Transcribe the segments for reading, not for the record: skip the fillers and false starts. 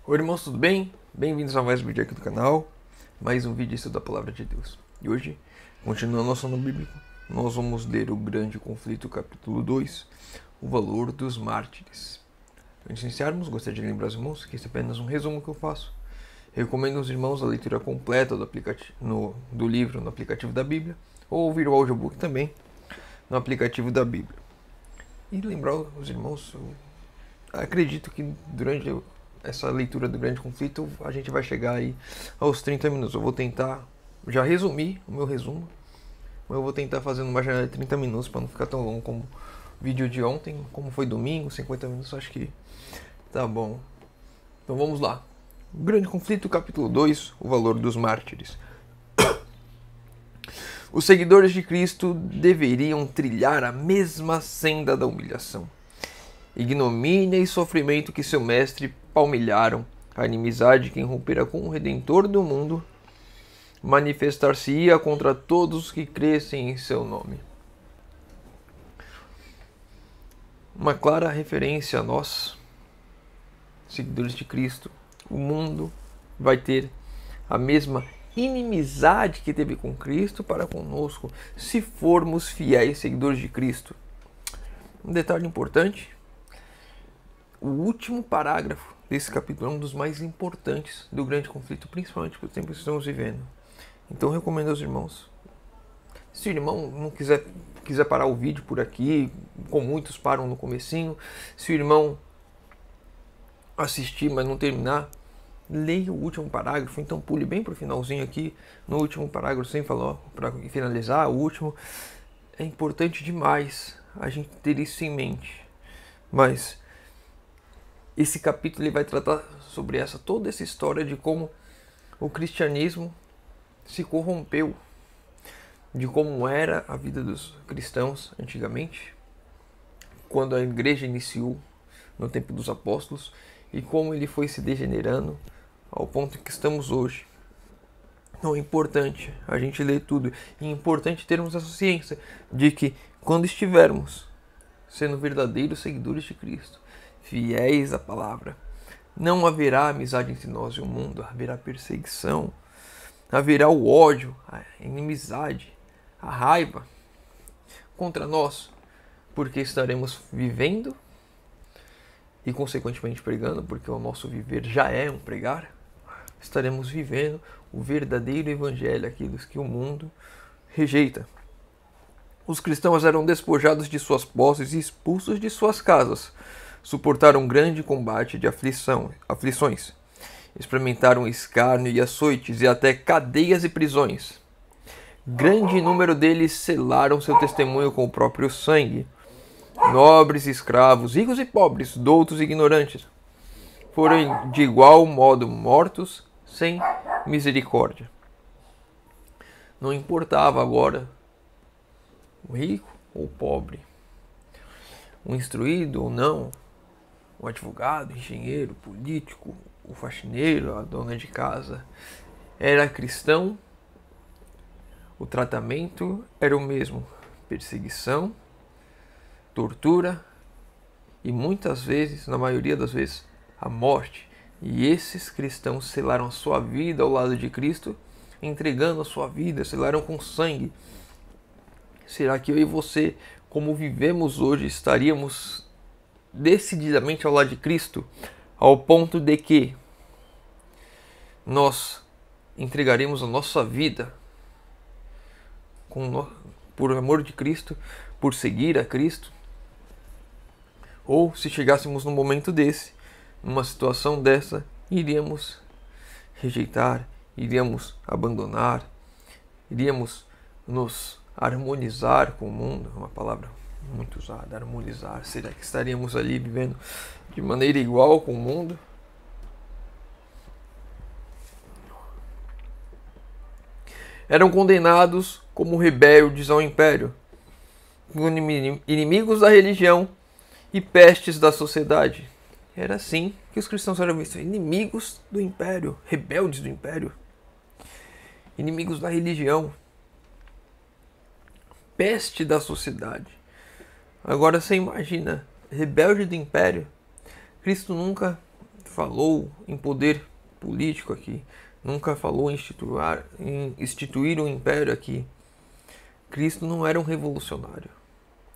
Oi irmãos, tudo bem? Bem-vindos a mais um vídeo aqui do canal. Mais um vídeo da Palavra de Deus. E hoje, continuando nosso ano bíblico, nós vamos ler o Grande Conflito, capítulo 2, o valor dos mártires. Antes de iniciarmos, gostaria de lembrar os irmãos que esse é apenas um resumo que eu faço. Eu recomendo aos irmãos a leitura completa do livro no aplicativo da Bíblia, ou ouvir o audiobook também no aplicativo da Bíblia. E lembrar os irmãos, eu acredito que durante essa leitura do Grande Conflito a gente vai chegar aí aos 30 minutos. Eu vou tentar já resumir o meu resumo, mas eu vou tentar fazer uma janela de 30 minutos para não ficar tão longo como o vídeo de ontem. Como foi domingo, 50 minutos, acho que tá bom. Então vamos lá. O Grande Conflito, capítulo 2, o valor dos mártires. Os seguidores de Cristo deveriam trilhar a mesma senda da humilhação, ignomínia e sofrimento que seu mestre palmilharam. A inimizade que irrompera com o Redentor do mundo manifestar-se-ia contra todos os que crescem em seu nome. Uma clara referência a nós, seguidores de Cristo. O mundo vai ter a mesma inimizade que teve com Cristo para conosco, se formos fiéis seguidores de Cristo. Um detalhe importante: o último parágrafo desse capítulo é um dos mais importantes do Grande Conflito, principalmente para o tempo que estamos vivendo. Então eu recomendo aos irmãos, se o irmão não quiser parar o vídeo por aqui, como muitos param no comecinho, se o irmão assistir, mas não terminar, leia o último parágrafo, então pule bem para o finalzinho aqui, no último parágrafo, sem falar, para finalizar, o último. É importante demais a gente ter isso em mente. Mas esse capítulo ele vai tratar sobre toda essa história de como o cristianismo se corrompeu, de como era a vida dos cristãos antigamente, quando a igreja iniciou no tempo dos apóstolos, e como ele foi se degenerando ao ponto em que estamos hoje. Então é importante a gente ler tudo, e é importante termos a ciência de que quando estivermos sendo verdadeiros seguidores de Cristo, fiéis à palavra, não haverá amizade entre nós e o mundo, haverá perseguição, haverá o ódio, a inimizade, a raiva contra nós, porque estaremos vivendo e consequentemente pregando, porque o nosso viver já é um pregar. Estaremos vivendo o verdadeiro evangelho, aquilo que o mundo rejeita. Os cristãos eram despojados de suas posses e expulsos de suas casas. Suportaram um grande combate de aflições. Experimentaram escárnio e açoites e até cadeias e prisões. Grande número deles selaram seu testemunho com o próprio sangue. Nobres e escravos, ricos e pobres, doutos e ignorantes, foram de igual modo mortos sem misericórdia. Não importava agora o rico ou o pobre, o instruído ou não, o advogado, o engenheiro, o político, o faxineiro, a dona de casa. Era cristão, o tratamento era o mesmo: perseguição, tortura e muitas vezes, na maioria das vezes, a morte. E esses cristãos selaram a sua vida ao lado de Cristo, entregando a sua vida, selaram com sangue. Será que eu e você, como vivemos hoje, estaríamos decididamente ao lado de Cristo, ao ponto de que nós entregaremos a nossa vida por amor de Cristo, por seguir a Cristo? Ou se chegássemos num momento desse, numa situação dessa, iríamos rejeitar, iríamos abandonar, iríamos nos harmonizar com o mundo? Uma palavra muito usada, harmonizar. Será que estaríamos ali vivendo de maneira igual com o mundo? Eram condenados como rebeldes ao império, inimigos da religião e pestes da sociedade. Era assim que os cristãos eram vistos: inimigos do império, rebeldes do império, inimigos da religião, peste da sociedade. Agora você imagina, rebelde do império. Cristo nunca falou em poder político aqui, nunca falou em instituir um império aqui. Cristo não era um revolucionário,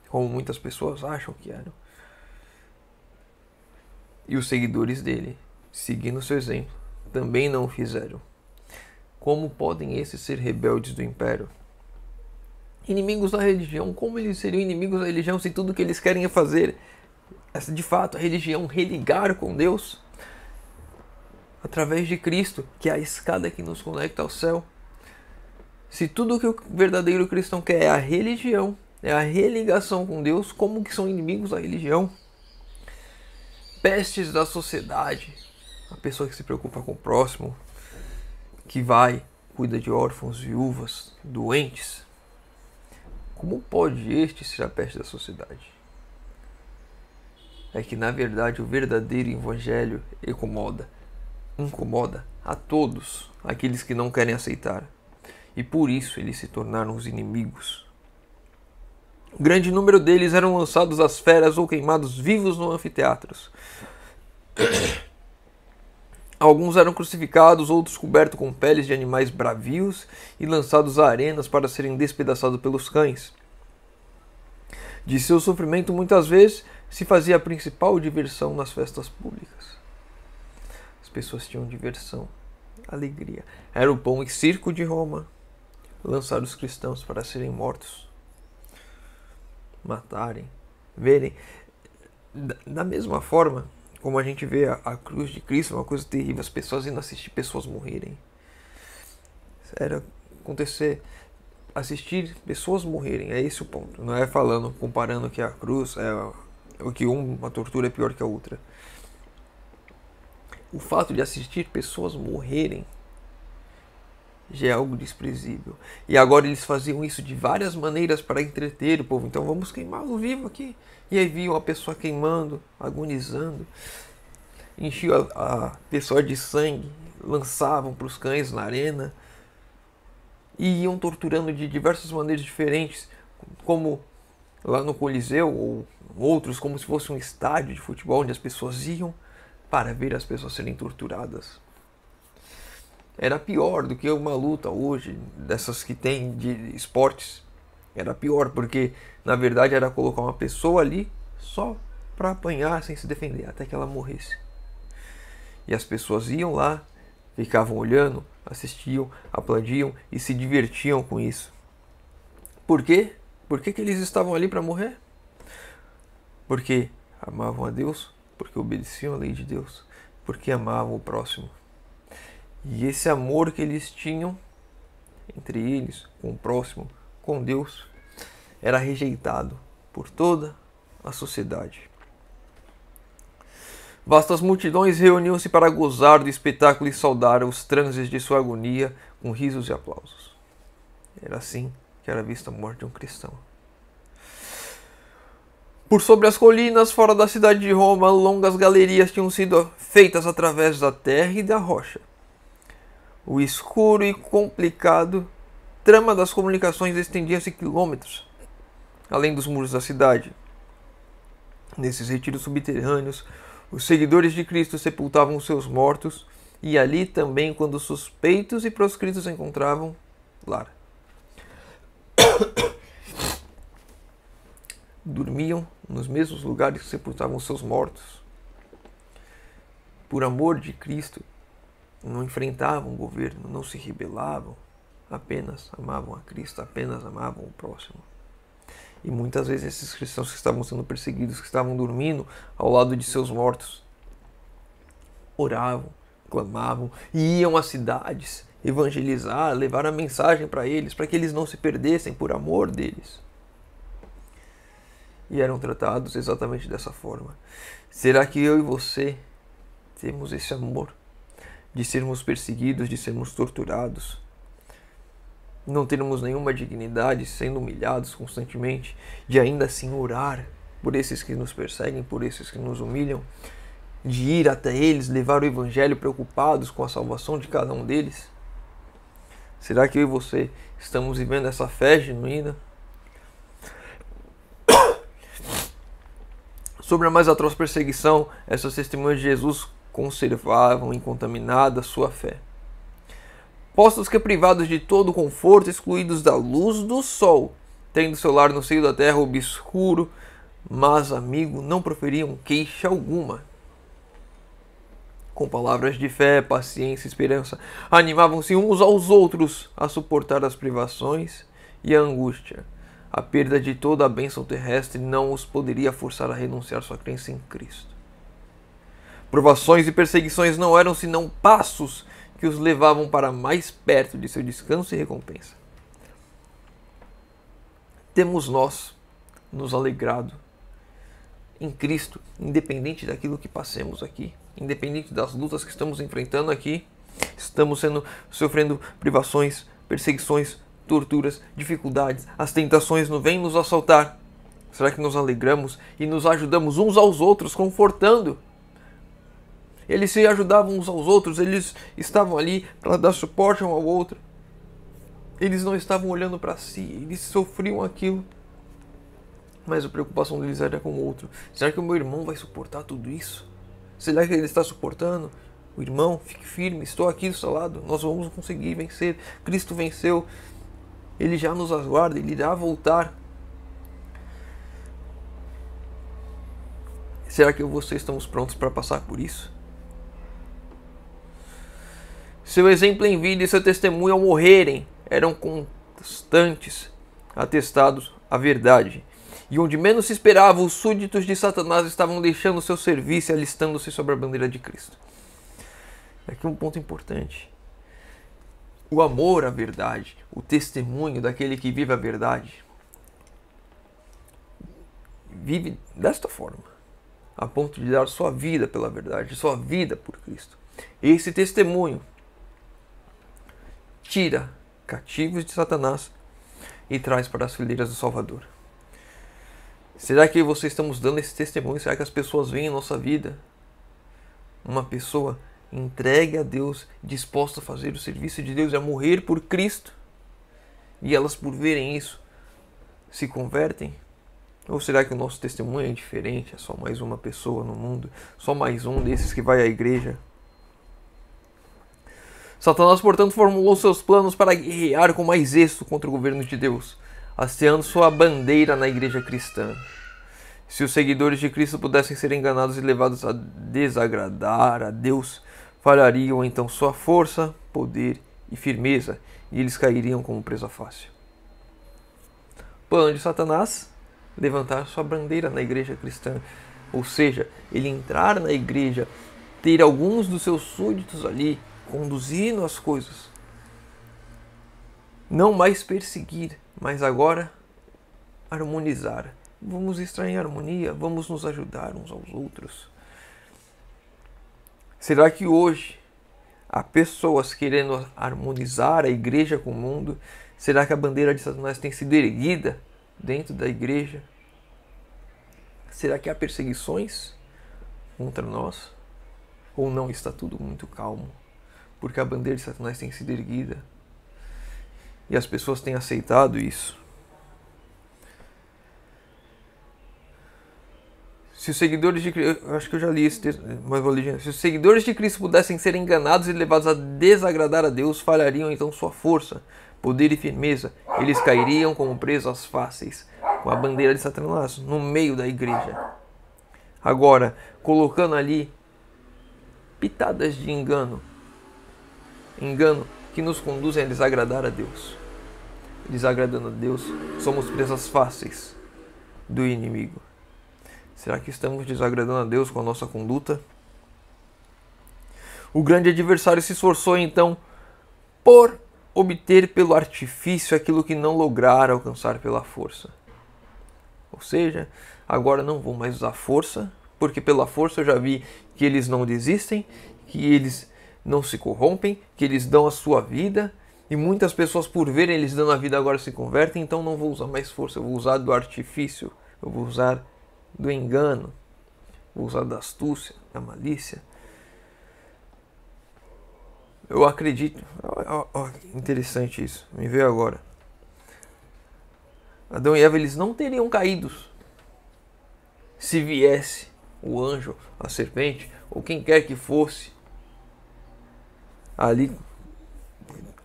como muitas pessoas acham que eram. E os seguidores dele, seguindo seu exemplo, também não o fizeram. Como podem esses ser rebeldes do império? Inimigos da religião, como eles seriam inimigos da religião se tudo que eles querem é fazer, de fato, a religião religar com Deus através de Cristo, que é a escada que nos conecta ao céu? Se tudo que o verdadeiro cristão quer é a religião, é a religação com Deus, como que são inimigos da religião? Pestes da sociedade, a pessoa que se preocupa com o próximo, que cuida de órfãos, viúvas, doentes. Como pode este ser a peste da sociedade? É que, na verdade, o verdadeiro evangelho incomoda a todos aqueles que não querem aceitar. E por isso eles se tornaram os inimigos. O grande número deles eram lançados às feras ou queimados vivos nos anfiteatros. Alguns eram crucificados, outros cobertos com peles de animais bravios e lançados a arenas para serem despedaçados pelos cães. De seu sofrimento, muitas vezes, se fazia a principal diversão nas festas públicas. As pessoas tinham diversão, alegria. Era o pão e circo de Roma, lançar os cristãos para serem mortos, matarem, verem. Da mesma forma, como a gente vê a cruz de Cristo, uma coisa terrível, as pessoas indo assistir pessoas morrerem. Era assistir pessoas morrerem, é esse o ponto. Não é comparando que a cruz o que uma tortura é pior que a outra. O fato de assistir pessoas morrerem já é algo desprezível. E agora eles faziam isso de várias maneiras para entreter o povo. Então vamos queimá-lo vivo aqui. E aí viam a pessoa queimando, agonizando. Enchiam a pessoa de sangue, lançavam para os cães na arena. E iam torturando de diversas maneiras diferentes. Como lá no Coliseu, ou outros, como se fosse um estádio de futebol, onde as pessoas iam para ver as pessoas serem torturadas. Era pior do que uma luta hoje, dessas que tem de esportes. Era pior, porque na verdade era colocar uma pessoa ali só para apanhar sem se defender, até que ela morresse. E as pessoas iam lá, ficavam olhando, assistiam, aplaudiam e se divertiam com isso. Por quê? Por que eles estavam ali para morrer? Porque amavam a Deus, porque obedeciam a lei de Deus, porque amavam o próximo. E esse amor que eles tinham entre eles, com o próximo, com Deus, era rejeitado por toda a sociedade. Vastas multidões reuniam-se para gozar do espetáculo e saudar os transes de sua agonia com risos e aplausos. Era assim que era vista a morte de um cristão. Por sobre as colinas, fora da cidade de Roma, longas galerias tinham sido feitas através da terra e da rocha. O escuro e complicado trama das comunicações estendia-se quilômetros além dos muros da cidade. Nesses retiros subterrâneos, os seguidores de Cristo sepultavam seus mortos e ali também, quando suspeitos e proscritos encontravam lar. Dormiam nos mesmos lugares que sepultavam seus mortos. Por amor de Cristo, não enfrentavam o governo, não se rebelavam, apenas amavam a Cristo, apenas amavam o próximo. E muitas vezes esses cristãos que estavam sendo perseguidos, que estavam dormindo ao lado de seus mortos, oravam, clamavam e iam às cidades evangelizar, levar a mensagem para que eles não se perdessem por amor deles. E eram tratados exatamente dessa forma. Será que eu e você temos esse amor de sermos perseguidos, de sermos torturados, não termos nenhuma dignidade, sendo humilhados constantemente, de ainda assim orar por esses que nos perseguem, por esses que nos humilham, de ir até eles, levar o evangelho preocupados com a salvação de cada um deles? Será que eu e você estamos vivendo essa fé genuína? Sobre a mais atroz perseguição, essas testemunhas de Jesus conservavam incontaminada sua fé. Postos que privados de todo conforto, excluídos da luz do sol, tendo seu lar no seio da terra obscuro, mas, amigo, não proferiam queixa alguma. Com palavras de fé, paciência e esperança, animavam-se uns aos outros a suportar as privações e a angústia. A perda de toda a bênção terrestre não os poderia forçar a renunciar sua crença em Cristo. Provações e perseguições não eram senão passos que os levavam para mais perto de seu descanso e recompensa. Temos nós nos alegrado em Cristo, independente daquilo que passemos aqui, independente das lutas que estamos enfrentando aqui, estamos sofrendo privações, perseguições, torturas, dificuldades, as tentações não vêm nos assaltar. Será que nos alegramos e nos ajudamos uns aos outros, confortando? Eles se ajudavam uns aos outros, eles estavam ali para dar suporte um ao outro. Eles não estavam olhando para si, eles sofriam aquilo. Mas a preocupação deles era com o outro. Será que o meu irmão vai suportar tudo isso? Será que ele está suportando? O irmão, fique firme, estou aqui do seu lado, nós vamos conseguir vencer. Cristo venceu, Ele já nos aguarda, Ele irá voltar. Será que eu e você estamos prontos para passar por isso? Seu exemplo em vida e seu testemunho ao morrerem eram constantes, atestados à verdade. E onde menos se esperava, os súditos de Satanás estavam deixando o seu serviço e alistando-se sobre a bandeira de Cristo. Aqui um ponto importante. O amor à verdade, o testemunho daquele que vive a verdade, vive desta forma, a ponto de dar sua vida pela verdade, sua vida por Cristo. Esse testemunho tira cativos de Satanás e traz para as fileiras do Salvador. Será que você estamos dando esse testemunho? Será que as pessoas veem em nossa vida uma pessoa entregue a Deus, disposta a fazer o serviço de Deus e a morrer por Cristo? E elas, por verem isso, se convertem? Ou será que o nosso testemunho é diferente? É só mais uma pessoa no mundo? Só mais um desses que vai à igreja? Satanás, portanto, formulou seus planos para guerrear com mais êxito contra o governo de Deus, hasteando sua bandeira na igreja cristã. Se os seguidores de Cristo pudessem ser enganados e levados a desagradar a Deus, falhariam então sua força, poder e firmeza, e eles cairiam como presa fácil. Plano de Satanás: levantar sua bandeira na igreja cristã, ou seja, ele entrar na igreja, ter alguns dos seus súditos ali, conduzindo as coisas. Não mais perseguir, mas agora harmonizar. Vamos estar em harmonia, vamos nos ajudar uns aos outros. Será que hoje há pessoas querendo harmonizar a igreja com o mundo? Será que a bandeira de Satanás tem sido erguida dentro da igreja? Será que há perseguições contra nós? Ou não, está tudo muito calmo? Porque a bandeira de Satanás tem sido erguida e as pessoas têm aceitado isso. Se os seguidores de Cristo, acho que eu já li esse texto, mas vou ler. Se os seguidores de Cristo pudessem ser enganados e levados a desagradar a Deus, falhariam então sua força, poder e firmeza. Eles cairiam como presas fáceis, com a bandeira de Satanás no meio da igreja. Agora, colocando ali pitadas de engano que nos conduzem a desagradar a Deus. Desagradando a Deus, somos presas fáceis do inimigo. Será que estamos desagradando a Deus com a nossa conduta? O grande adversário se esforçou então por obter pelo artifício aquilo que não lograra alcançar pela força. Ou seja, agora não vou mais usar força, porque pela força eu já vi que eles não desistem, que eles não se corrompem, que eles dão a sua vida, e muitas pessoas, por verem eles dando a vida, agora se convertem. Então não vou usar mais força, eu vou usar do artifício, eu vou usar do engano, vou usar da astúcia, da malícia. Eu acredito, interessante isso, me veio agora. Adão e Eva, eles não teriam caído se viesse o anjo, a serpente, ou quem quer que fosse, ali,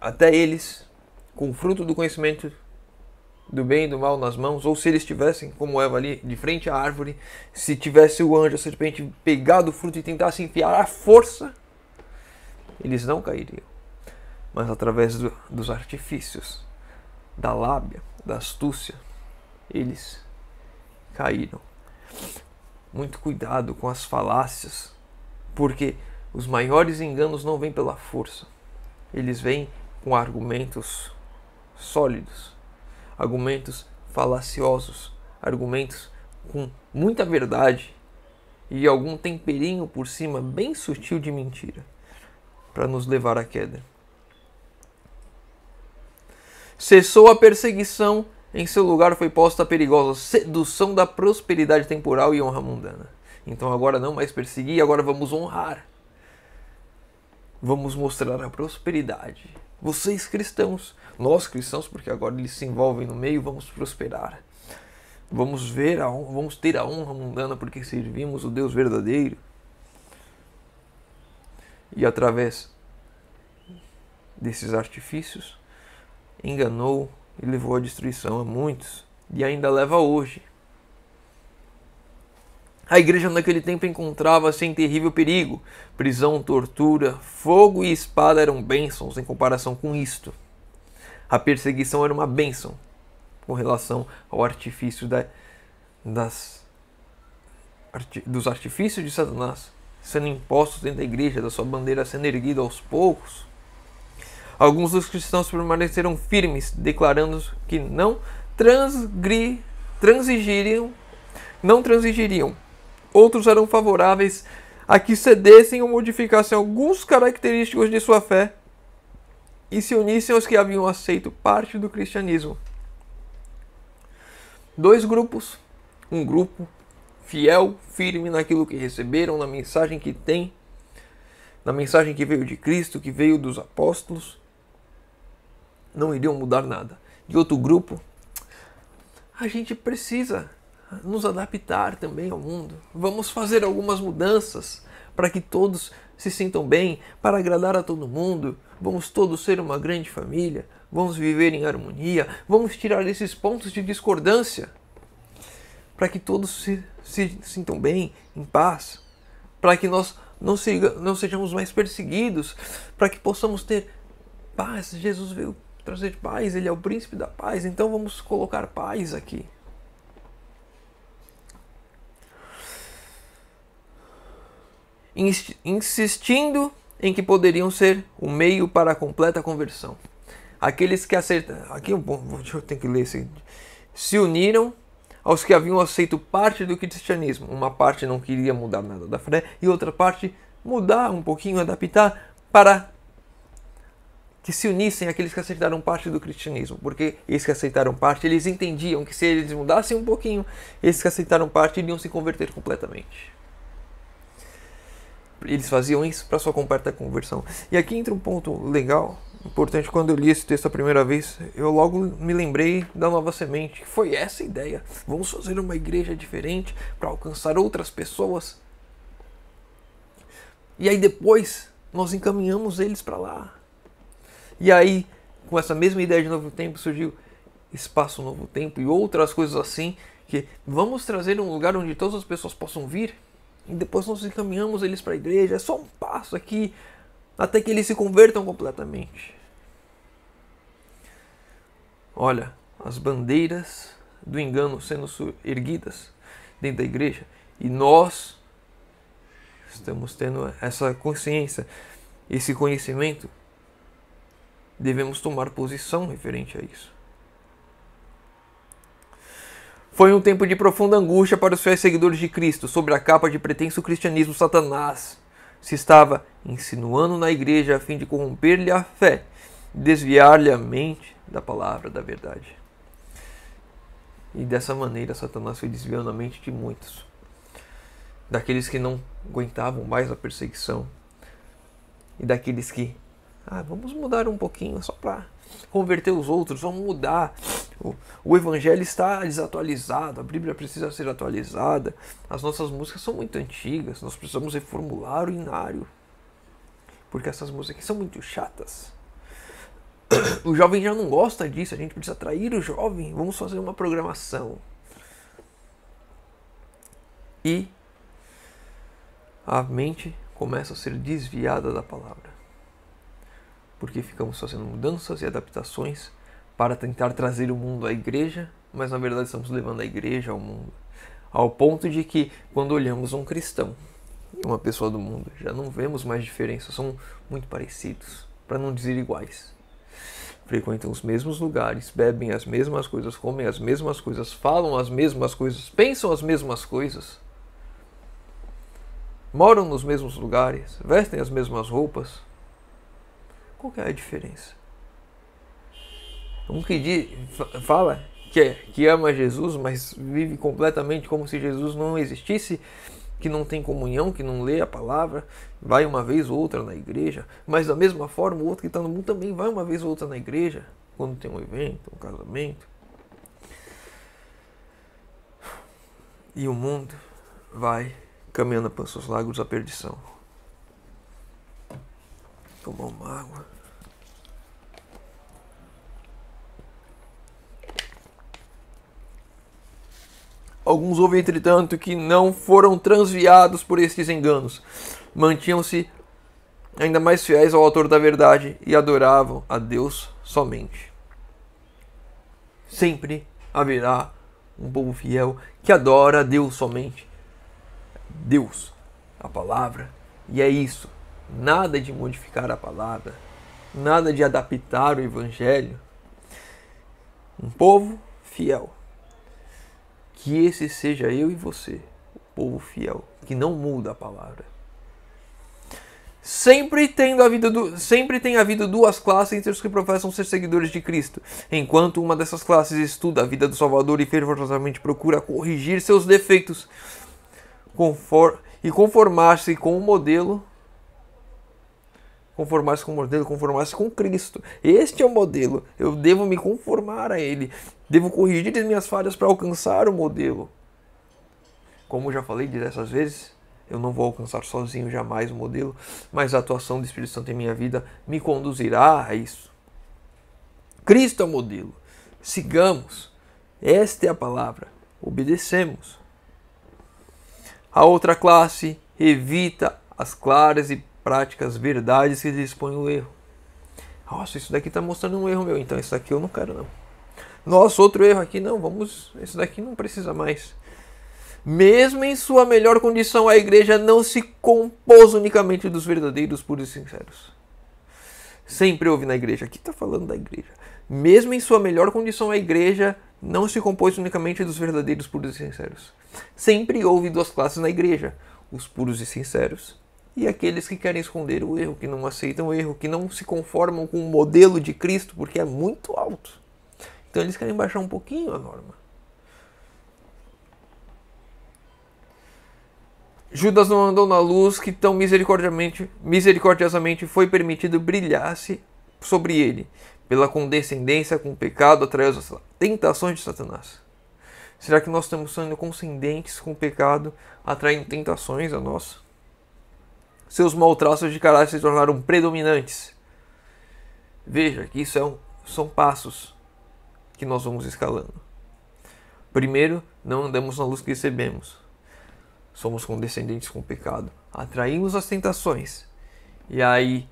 até eles, com o fruto do conhecimento do bem e do mal nas mãos, ou se eles estivessem, como Eva ali, de frente à árvore, se tivesse o anjo, a serpente, pegado o fruto e tentasse enfiar à força, eles não cairiam. Mas através dos artifícios, da lábia, da astúcia, eles caíram. Muito cuidado com as falácias, porque os maiores enganos não vêm pela força. Eles vêm com argumentos sólidos, argumentos falaciosos, argumentos com muita verdade e algum temperinho por cima bem sutil de mentira, para nos levar à queda. Cessou a perseguição, em seu lugar foi posta a perigosa sedução da prosperidade temporal e honra mundana. Então agora não mais perseguir, agora vamos honrar. Vamos mostrar a prosperidade. Vocês cristãos, nós cristãos, porque agora eles se envolvem no meio, vamos prosperar. Vamos ter a honra mundana porque servimos o Deus verdadeiro. E através desses artifícios, enganou e levou à destruição a muitos, e ainda leva hoje. A igreja naquele tempo encontrava-se em terrível perigo. Prisão, tortura, fogo e espada eram bênçãos em comparação com isto. A perseguição era uma bênção com relação ao artifício dos artifícios de Satanás sendo impostos dentro da igreja, da sua bandeira sendo erguida aos poucos. Alguns dos cristãos permaneceram firmes, declarando que não transigiriam. Outros eram favoráveis a que cedessem ou modificassem alguns característicos de sua fé e se unissem aos que haviam aceito parte do cristianismo. Dois grupos. Um grupo fiel, firme naquilo que receberam, na mensagem que tem, na mensagem que veio de Cristo, que veio dos apóstolos, não iriam mudar nada. E outro grupo, a gente precisa nos adaptar também ao mundo. Vamos fazer algumas mudanças para que todos se sintam bem, para agradar a todo mundo. Vamos todos ser uma grande família, vamos viver em harmonia, vamos tirar esses pontos de discordância para que todos se sintam bem, em paz, para que nós não sejamos mais perseguidos, para que possamos ter paz. Jesus veio trazer paz, Ele é o príncipe da paz, então vamos colocar paz aqui. Insistindo em que poderiam ser o meio para a completa conversão. Aqueles que aceitam, aqui eu tenho que ler esse, se uniram aos que haviam aceito parte do cristianismo. Uma parte não queria mudar nada da fé e outra parte mudar um pouquinho, adaptar para que se unissem àqueles que aceitaram parte do cristianismo, porque esses que aceitaram parte, eles entendiam que se eles mudassem um pouquinho, esses que aceitaram parte iriam se converter completamente. Eles faziam isso para sua completa conversão. E aqui entra um ponto legal, importante. Quando eu li esse texto a primeira vez, eu logo me lembrei da Nova Semente, que foi essa a ideia. Vamos fazer uma igreja diferente para alcançar outras pessoas. E aí depois nós encaminhamos eles para lá. E aí, com essa mesma ideia de Novo Tempo, surgiu Espaço Novo Tempo e outras coisas assim, que vamos trazer um lugar onde todas as pessoas possam vir. E depois nós encaminhamos eles para a igreja. É só um passo aqui, até que eles se convertam completamente. Olha, as bandeiras do engano sendo erguidas dentro da igreja. E nós estamos tendo essa consciência, esse conhecimento. Devemos tomar posição referente a isso. Foi um tempo de profunda angústia para os fiéis seguidores de Cristo. Sob a capa de pretenso cristianismo, Satanás se estava insinuando na igreja a fim de corromper-lhe a fé, desviar-lhe a mente da palavra da verdade. E dessa maneira Satanás foi desviando a mente de muitos, daqueles que não aguentavam mais a perseguição e daqueles que Vamos mudar um pouquinho só para converter os outros, vamos mudar. O evangelho está desatualizado, a Bíblia precisa ser atualizada, as nossas músicas são muito antigas, nós precisamos reformular o inário, porque essas músicas aqui são muito chatas. O jovem já não gosta disso, a gente precisa atrair o jovem, vamos fazer uma programação. E a mente começa a ser desviada da palavra, porque ficamos fazendo mudanças e adaptações para tentar trazer o mundo à igreja, mas na verdade estamos levando a igreja ao mundo. Ao ponto de que, quando olhamos um cristão e uma pessoa do mundo, já não vemos mais diferença, são muito parecidos, para não dizer iguais. Frequentam os mesmos lugares, bebem as mesmas coisas, comem as mesmas coisas, falam as mesmas coisas, pensam as mesmas coisas, moram nos mesmos lugares, vestem as mesmas roupas. Qual que é a diferença? Um que fala que ama Jesus, mas vive completamente como se Jesus não existisse, que não tem comunhão, que não lê a palavra, vai uma vez ou outra na igreja, mas da mesma forma o outro que está no mundo também vai uma vez ou outra na igreja, quando tem um evento, um casamento. E o mundo vai caminhando para os seus lagos à perdição. Tomar uma água. Alguns houve, entretanto, que não foram transviados por estes enganos. Mantinham-se ainda mais fiéis ao autor da verdade e adoravam a Deus somente. Sempre haverá um povo fiel que adora a Deus somente. Deus, a palavra, e é isso. Nada de modificar a palavra, nada de adaptar o evangelho. Um povo fiel. Que esse seja eu e você, o povo fiel, que não muda a palavra. Sempre tem havido duas classes entre os que professam ser seguidores de Cristo. Enquanto uma dessas classes estuda a vida do Salvador e fervorosamente procura corrigir seus defeitos e conformar-se com o modelo, conformar-se com Cristo. Este é o modelo. Eu devo me conformar a Ele. Devo corrigir as minhas falhas para alcançar o modelo. Como já falei diversas vezes, eu não vou alcançar sozinho jamais o modelo, mas a atuação do Espírito Santo em minha vida me conduzirá a isso. Cristo é o modelo. Sigamos. Esta é a palavra. Obedecemos. A outra classe evita as claras e práticas verdades que expõem o erro. Nossa, isso daqui está mostrando um erro meu, então isso daqui eu não quero não. Nossa, outro erro aqui, não, esse daqui não precisa mais. Mesmo em sua melhor condição, a igreja não se compôs unicamente dos verdadeiros, puros e sinceros. Sempre houve na igreja, aqui está falando da igreja. Mesmo em sua melhor condição, a igreja não se compôs unicamente dos verdadeiros, puros e sinceros. Sempre houve duas classes na igreja, os puros e sinceros e aqueles que querem esconder o erro, que não aceitam o erro, que não se conformam com o modelo de Cristo, porque é muito alto. Então eles querem baixar um pouquinho a norma. Judas não andou na luz que tão misericordiosamente foi permitido brilhasse sobre ele. Pela condescendência com o pecado atraiu as tentações de Satanás. Será que nós estamos sendo condescendentes com o pecado, atraindo tentações a nós? Seus maus traços de caráter se tornaram predominantes. Veja que isso são passos que nós vamos escalando. Primeiro, não andamos na luz que recebemos. Somos condescendentes com o pecado. Atraímos as tentações. E aí,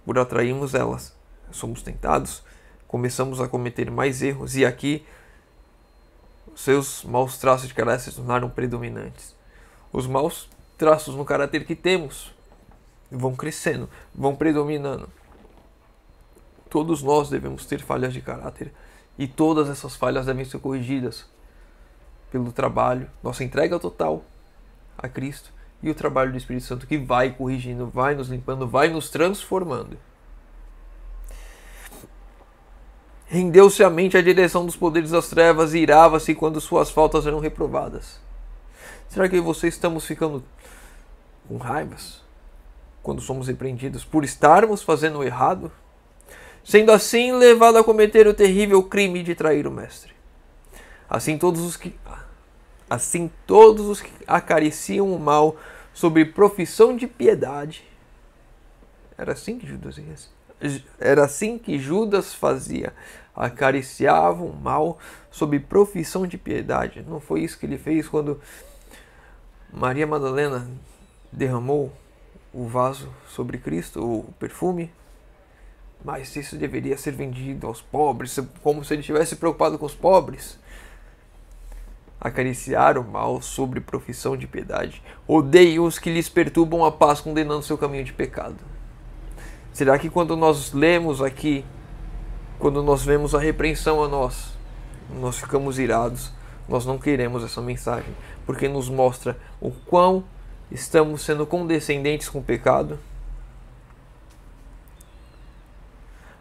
por atrairmos elas, somos tentados, começamos a cometer mais erros. E aqui, seus maus traços de caráter se tornaram predominantes. Os maus traços no caráter que temos vão crescendo, vão predominando. Todos nós devemos ter falhas de caráter e todas essas falhas devem ser corrigidas pelo trabalho, nossa entrega total a Cristo e o trabalho do Espírito Santo que vai corrigindo, vai nos limpando, vai nos transformando. Rendeu-se a mente à direção dos poderes das trevas e irava-se quando suas faltas eram reprovadas. Será que você estamos ficando com raivas? quando somos repreendidos por estarmos fazendo o errado, sendo assim levado a cometer o terrível crime de trair o mestre. Assim todos os que acariciam o mal sob profissão de piedade. Era assim que Judas fazia. Acariciava o mal sob profissão de piedade. Não foi isso que ele fez quando Maria Madalena derramou o vaso sobre Cristo, o perfume? Mas isso deveria ser vendido aos pobres, como se ele estivesse preocupado com os pobres. Acariciar o mal sobre profissão de piedade. Odeiem os que lhes perturbam a paz, condenando seu caminho de pecado. Será que quando nós lemos aqui, quando nós vemos a repreensão a nós ficamos irados? Nós não queremos essa mensagem, porque nos mostra o quão estamos sendo condescendentes com o pecado.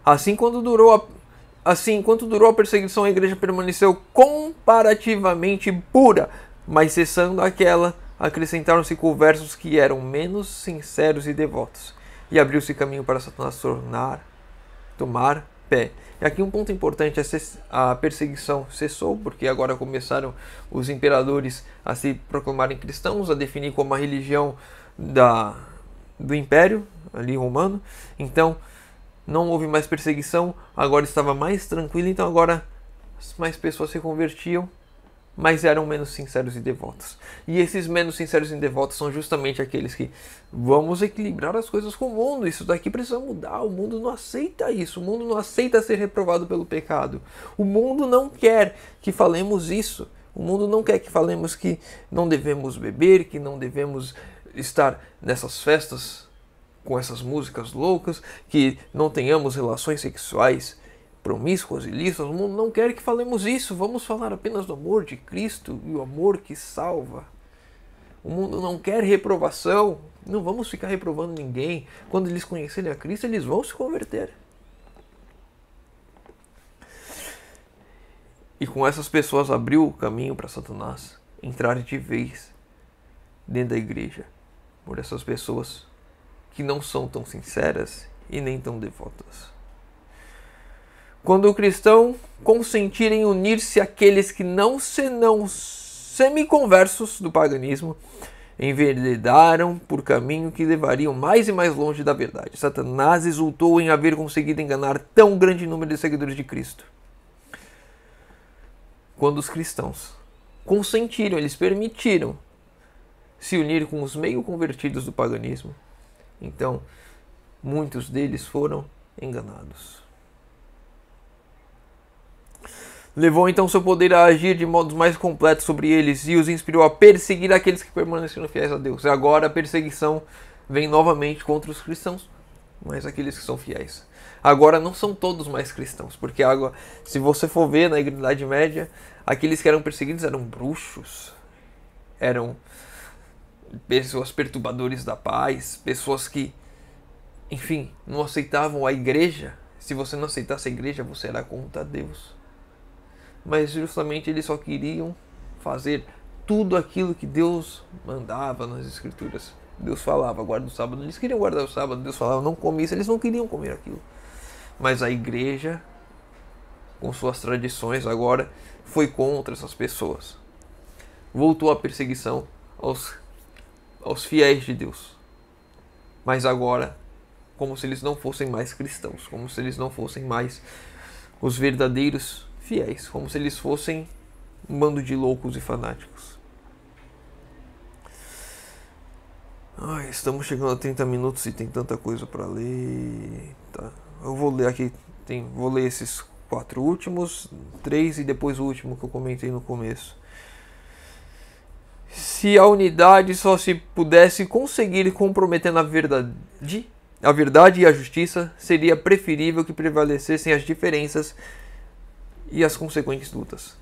Assim, enquanto durou a perseguição, a igreja permaneceu comparativamente pura, mas cessando aquela, acrescentaram-se conversos que eram menos sinceros e devotos, e abriu-se caminho para Satanás tomar pé. E aqui um ponto importante, a perseguição cessou, porque agora começaram os imperadores a se proclamarem cristãos, a definir como a religião do império ali romano. Então não houve mais perseguição, agora estava mais tranquilo, então agora mais pessoas se convertiam, mas eram menos sinceros e devotos. E esses menos sinceros e devotos são justamente aqueles que vamos equilibrar as coisas com o mundo. Isso daqui precisa mudar. O mundo não aceita isso. O mundo não aceita ser reprovado pelo pecado. O mundo não quer que falemos isso. O mundo não quer que falemos que não devemos beber, que não devemos estar nessas festas com essas músicas loucas, que não tenhamos relações sexuais promíscuas e ilícitas. O mundo não quer que falemos isso. Vamos falar apenas do amor de Cristo e o amor que salva. O mundo não quer reprovação. Não vamos ficar reprovando ninguém. Quando eles conhecerem a Cristo, eles vão se converter. E com essas pessoas abriu o caminho para Satanás entrar de vez dentro da igreja. Por essas pessoas que não são tão sinceras e nem tão devotas. Quando o cristão consentir em unir-se àqueles que não senão semiconversos do paganismo, enveredaram por caminho que levariam mais e mais longe da verdade. Satanás exultou em haver conseguido enganar tão grande número de seguidores de Cristo. Quando os cristãos consentiram, eles permitiram se unir com os meio convertidos do paganismo, então muitos deles foram enganados. Levou então seu poder a agir de modos mais completos sobre eles e os inspirou a perseguir aqueles que permaneceram fiéis a Deus. E agora a perseguição vem novamente contra os cristãos, mas aqueles que são fiéis. Agora não são todos mais cristãos, porque agora, se você for ver na Idade Média, aqueles que eram perseguidos eram bruxos, eram pessoas perturbadores da paz, pessoas que, enfim, não aceitavam a igreja. Se você não aceitasse a igreja, você era contra Deus. Mas justamente eles só queriam fazer tudo aquilo que Deus mandava nas Escrituras. Deus falava, guarda o sábado. Eles queriam guardar o sábado. Deus falava, não come isso. Eles não queriam comer aquilo. Mas a igreja, com suas tradições, agora foi contra essas pessoas. Voltou a perseguição aos fiéis de Deus. Mas agora, como se eles não fossem mais cristãos. Como se eles não fossem mais os verdadeiros fiéis, como se eles fossem um bando de loucos e fanáticos. Estamos chegando a 30 minutos e tem tanta coisa para ler. Tá. Eu vou ler aqui, vou ler esses 4 últimos, 3 e depois o último que eu comentei no começo. Se a unidade só se pudesse conseguir comprometendo a verdade e a justiça, seria preferível que prevalecessem as diferenças e as consequentes lutas.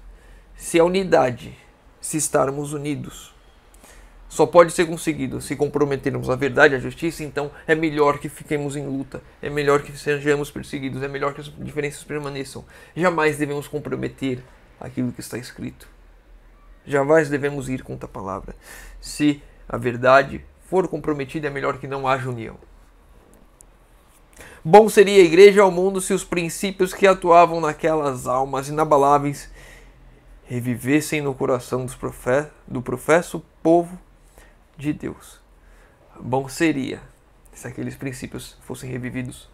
Se a unidade, se estarmos unidos, só pode ser conseguido se comprometermos a verdade e a justiça, então é melhor que fiquemos em luta, é melhor que sejamos perseguidos, é melhor que as diferenças permaneçam. Jamais devemos comprometer aquilo que está escrito. Jamais devemos ir contra a palavra. Se a verdade for comprometida, é melhor que não haja união. Bom seria a igreja ao mundo se os princípios que atuavam naquelas almas inabaláveis revivessem no coração do professo povo de Deus. Bom seria se aqueles princípios fossem revividos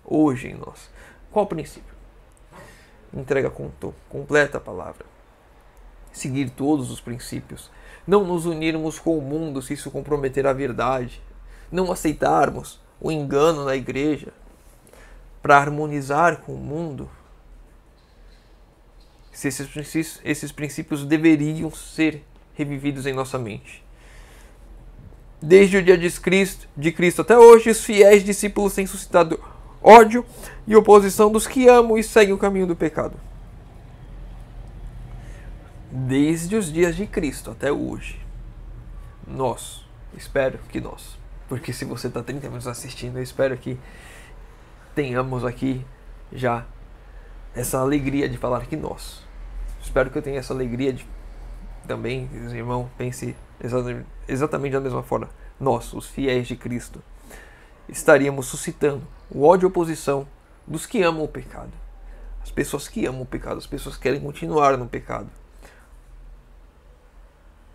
hoje em nós. Qual princípio? Entrega completa a palavra. Seguir todos os princípios. Não nos unirmos com o mundo se isso comprometer a verdade. Não aceitarmos o engano na igreja para harmonizar com o mundo. Se esses princípios deveriam ser revividos em nossa mente. Desde o dia de Cristo até hoje, os fiéis discípulos têm suscitado ódio e oposição dos que amam e seguem o caminho do pecado. Desde os dias de Cristo até hoje. Espero que nós. Porque se você está 30 minutos assistindo, eu espero que tenhamos aqui já essa alegria de falar que nós. Espero que eu tenha essa alegria de também, os irmãos, pense exatamente da mesma forma. Nós, os fiéis de Cristo, estaríamos suscitando o ódio e oposição dos que amam o pecado. As pessoas que amam o pecado, as pessoas que querem continuar no pecado,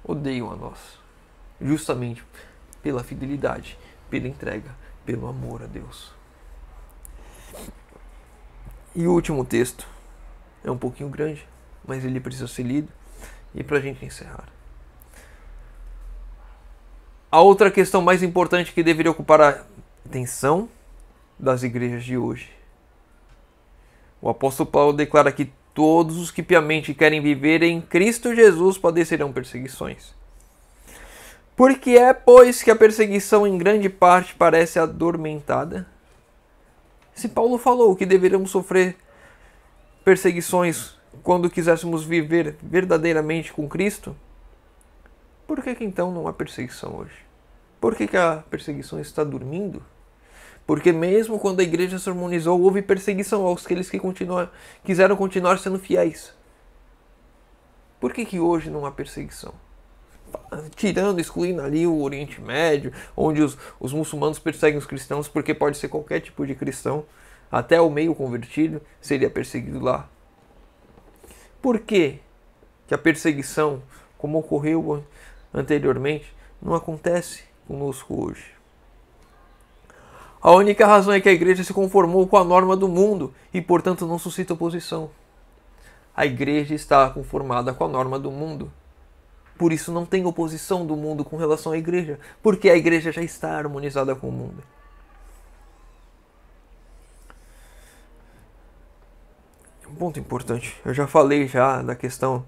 odeiam a nós, justamente pela fidelidade, pela entrega, pelo amor a Deus. E o último texto é um pouquinho grande, mas ele precisa ser lido, e para a gente encerrar. A outra questão mais importante que deveria ocupar a atenção das igrejas de hoje. O apóstolo Paulo declara que todos os que piamente querem viver em Cristo Jesus padecerão perseguições. Porque é, pois, que a perseguição em grande parte parece adormentada? Se Paulo falou que deveríamos sofrer perseguições quando quiséssemos viver verdadeiramente com Cristo, por que então não há perseguição hoje? Por que a perseguição está dormindo? Porque mesmo quando a igreja se harmonizou, houve perseguição aos aqueles que quiseram continuar sendo fiéis. Por que hoje não há perseguição? Excluindo ali o Oriente Médio, onde os muçulmanos perseguem os cristãos, porque pode ser qualquer tipo de cristão, até o meio convertido seria perseguido lá. Por que a perseguição, como ocorreu anteriormente, não acontece conosco hoje? A única razão é que a igreja se conformou com a norma do mundo e, portanto, não suscita oposição. A igreja está conformada com a norma do mundo. Por isso não tem oposição do mundo com relação à igreja, porque a igreja já está harmonizada com o mundo. Um ponto importante, eu já falei da questão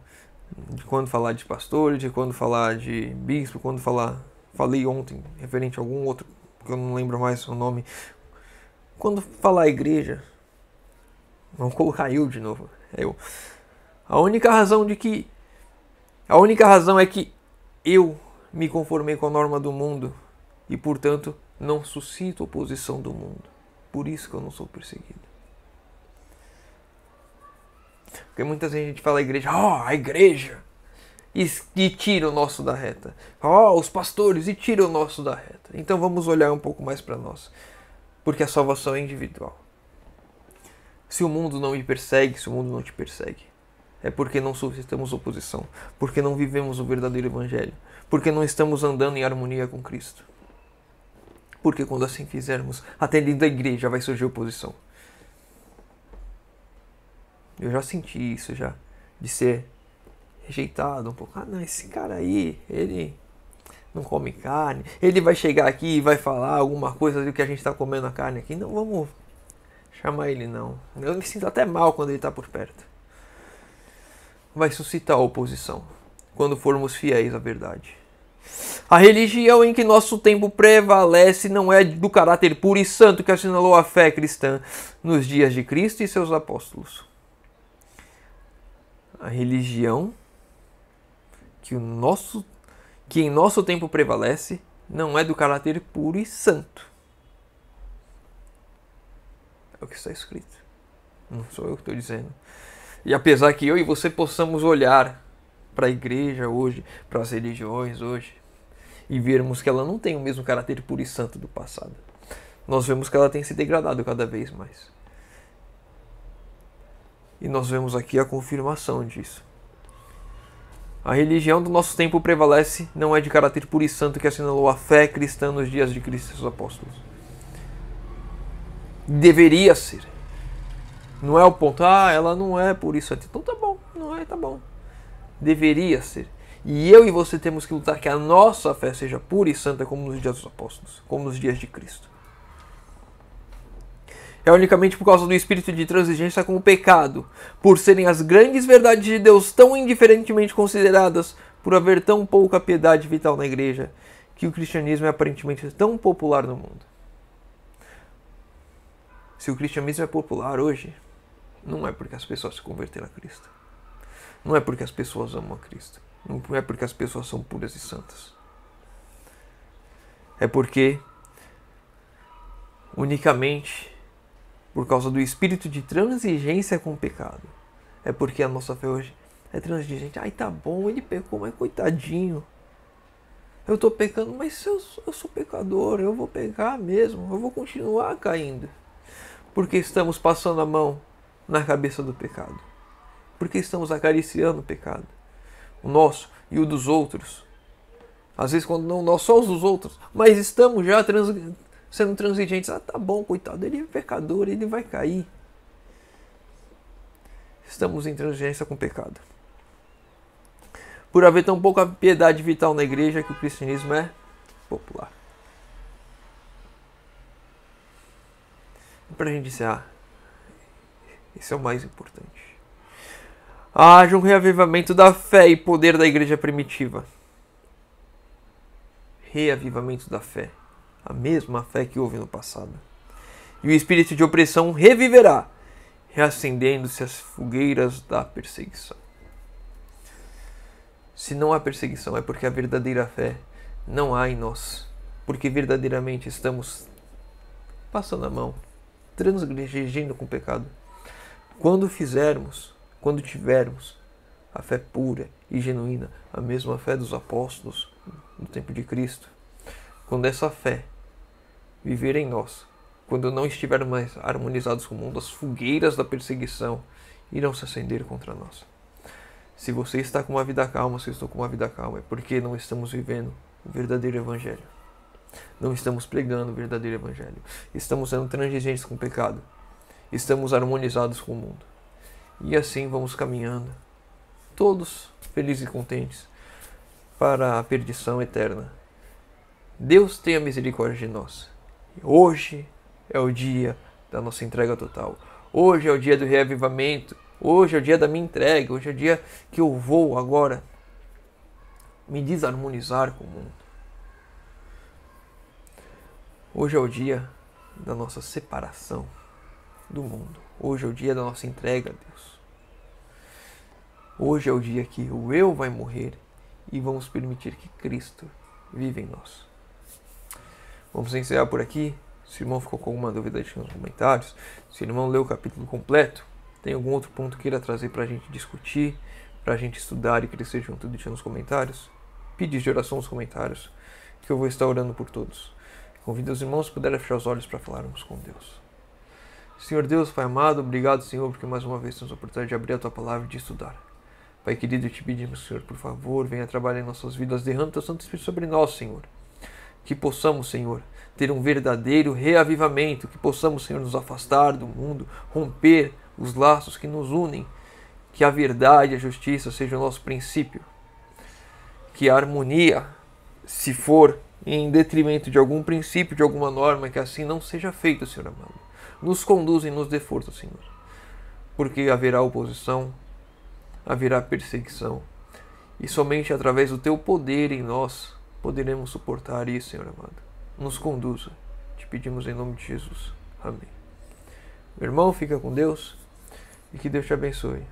de quando falar de pastor, de quando falar de bispo, falei ontem, referente a algum outro, que eu não lembro mais o nome. Quando falar igreja, vamos colocar eu de novo, A única razão é que eu me conformei com a norma do mundo e, portanto, não suscito oposição do mundo. Por isso que eu não sou perseguido. Porque muitas vezes a gente fala a igreja, e tira o nosso da reta. Os pastores, e tira o nosso da reta. Então vamos olhar um pouco mais para nós. Porque a salvação é individual. Se o mundo não me persegue, se o mundo não te persegue, é porque não suscitamos oposição, porque não vivemos o verdadeiro evangelho, porque não estamos andando em harmonia com Cristo. Porque quando assim fizermos, até dentro da igreja vai surgir oposição. Eu já senti isso de ser rejeitado um pouco. Não, esse cara aí, ele não come carne, ele vai chegar aqui e vai falar alguma coisa do que a gente está comendo a carne aqui. Não vamos chamar ele não. Eu me sinto até mal quando ele está por perto. Vai suscitar oposição quando formos fiéis à verdade. A religião em que nosso tempo prevalece não é do caráter puro e santo que assinalou a fé cristã nos dias de Cristo e seus apóstolos. A religião que em nosso tempo prevalece não é do caráter puro e santo. É o que está escrito. Não sou eu que estou dizendo. E apesar que eu e você possamos olhar para a igreja hoje, para as religiões hoje, e vermos que ela não tem o mesmo caráter puro e santo do passado. Nós vemos que ela tem se degradado cada vez mais. E nós vemos aqui a confirmação disso. A religião do nosso tempo prevalece, não é de caráter puro e santo que assinalou a fé cristã nos dias de Cristo e seus apóstolos. Deveria ser. Não é o ponto, ela não é pura e santa. Então tá bom, não é, tá bom. Deveria ser. E eu e você temos que lutar que a nossa fé seja pura e santa como nos dias dos apóstolos, como nos dias de Cristo. É unicamente por causa do espírito de transigência com o pecado, por serem as grandes verdades de Deus tão indiferentemente consideradas, por haver tão pouca piedade vital na igreja, que o cristianismo é aparentemente tão popular no mundo. Se o cristianismo é popular hoje, não é porque as pessoas se converteram a Cristo. Não é porque as pessoas amam a Cristo. Não é porque as pessoas são puras e santas. É porque unicamente por causa do espírito de transigência com o pecado. É porque a nossa fé hoje é transigente. Ai, tá bom, ele pecou, mas coitadinho. Eu tô pecando, mas eu sou pecador, eu vou pecar mesmo, eu vou continuar caindo. Porque estamos passando a mão na cabeça do pecado. Porque estamos acariciando o pecado. O nosso e o dos outros. Às vezes quando não nós, só os dos outros. Mas estamos já sendo transigentes. Tá bom, coitado, ele é pecador, ele vai cair. Estamos em transigência com o pecado. Por haver tão pouca piedade vital na igreja que o cristianismo é popular. E para a gente encerrar, esse é o mais importante. Haja um reavivamento da fé e poder da igreja primitiva. Reavivamento da fé. A mesma fé que houve no passado. E o espírito de opressão reviverá, reacendendo-se as fogueiras da perseguição. Se não há perseguição, é porque a verdadeira fé não há em nós. Porque verdadeiramente estamos passando a mão, transgredindo com o pecado. Quando tivermos a fé pura e genuína, a mesma fé dos apóstolos no tempo de Cristo, quando essa fé viver em nós, quando não estivermos mais harmonizados com o mundo, as fogueiras da perseguição irão se acender contra nós. Se você está com uma vida calma, se eu estou com uma vida calma, é porque não estamos vivendo o verdadeiro evangelho. Não estamos pregando o verdadeiro evangelho. Estamos sendo transigentes com o pecado. Estamos harmonizados com o mundo. E assim vamos caminhando, todos felizes e contentes, para a perdição eterna. Deus tenha misericórdia de nós. Hoje é o dia da nossa entrega total. Hoje é o dia do reavivamento. Hoje é o dia da minha entrega. Hoje é o dia que eu vou agora me desarmonizar com o mundo. Hoje é o dia da nossa separação do mundo. Hoje é o dia da nossa entrega a Deus. Hoje é o dia que o eu vai morrer e vamos permitir que Cristo vive em nós. Vamos encerrar por aqui. Se o irmão ficou com alguma dúvida, deixe nos comentários. Se o irmão leu o capítulo completo, tem algum outro ponto que queira trazer para a gente discutir, para a gente estudar e crescer junto, deixe nos comentários. Pedidos de oração nos comentários, que eu vou estar orando por todos. Convido os irmãos, se puderem fechar os olhos para falarmos com Deus. Senhor Deus, Pai amado, obrigado, Senhor, porque mais uma vez temos a oportunidade de abrir a Tua palavra e de estudar. Pai querido, te pedimos, Senhor, por favor, venha trabalhar em nossas vidas, derrame Teu Santo Espírito sobre nós, Senhor. Que possamos, Senhor, ter um verdadeiro reavivamento, que possamos, Senhor, nos afastar do mundo, romper os laços que nos unem, que a verdade e a justiça sejam o nosso princípio, que a harmonia, se for em detrimento de algum princípio, de alguma norma, que assim não seja feito, Senhor amado. Nos conduz e nos dê força, Senhor, porque haverá oposição, haverá perseguição, e somente através do Teu poder em nós poderemos suportar isso, Senhor amado. Nos conduza, te pedimos em nome de Jesus. Amém. Meu irmão, fica com Deus e que Deus te abençoe.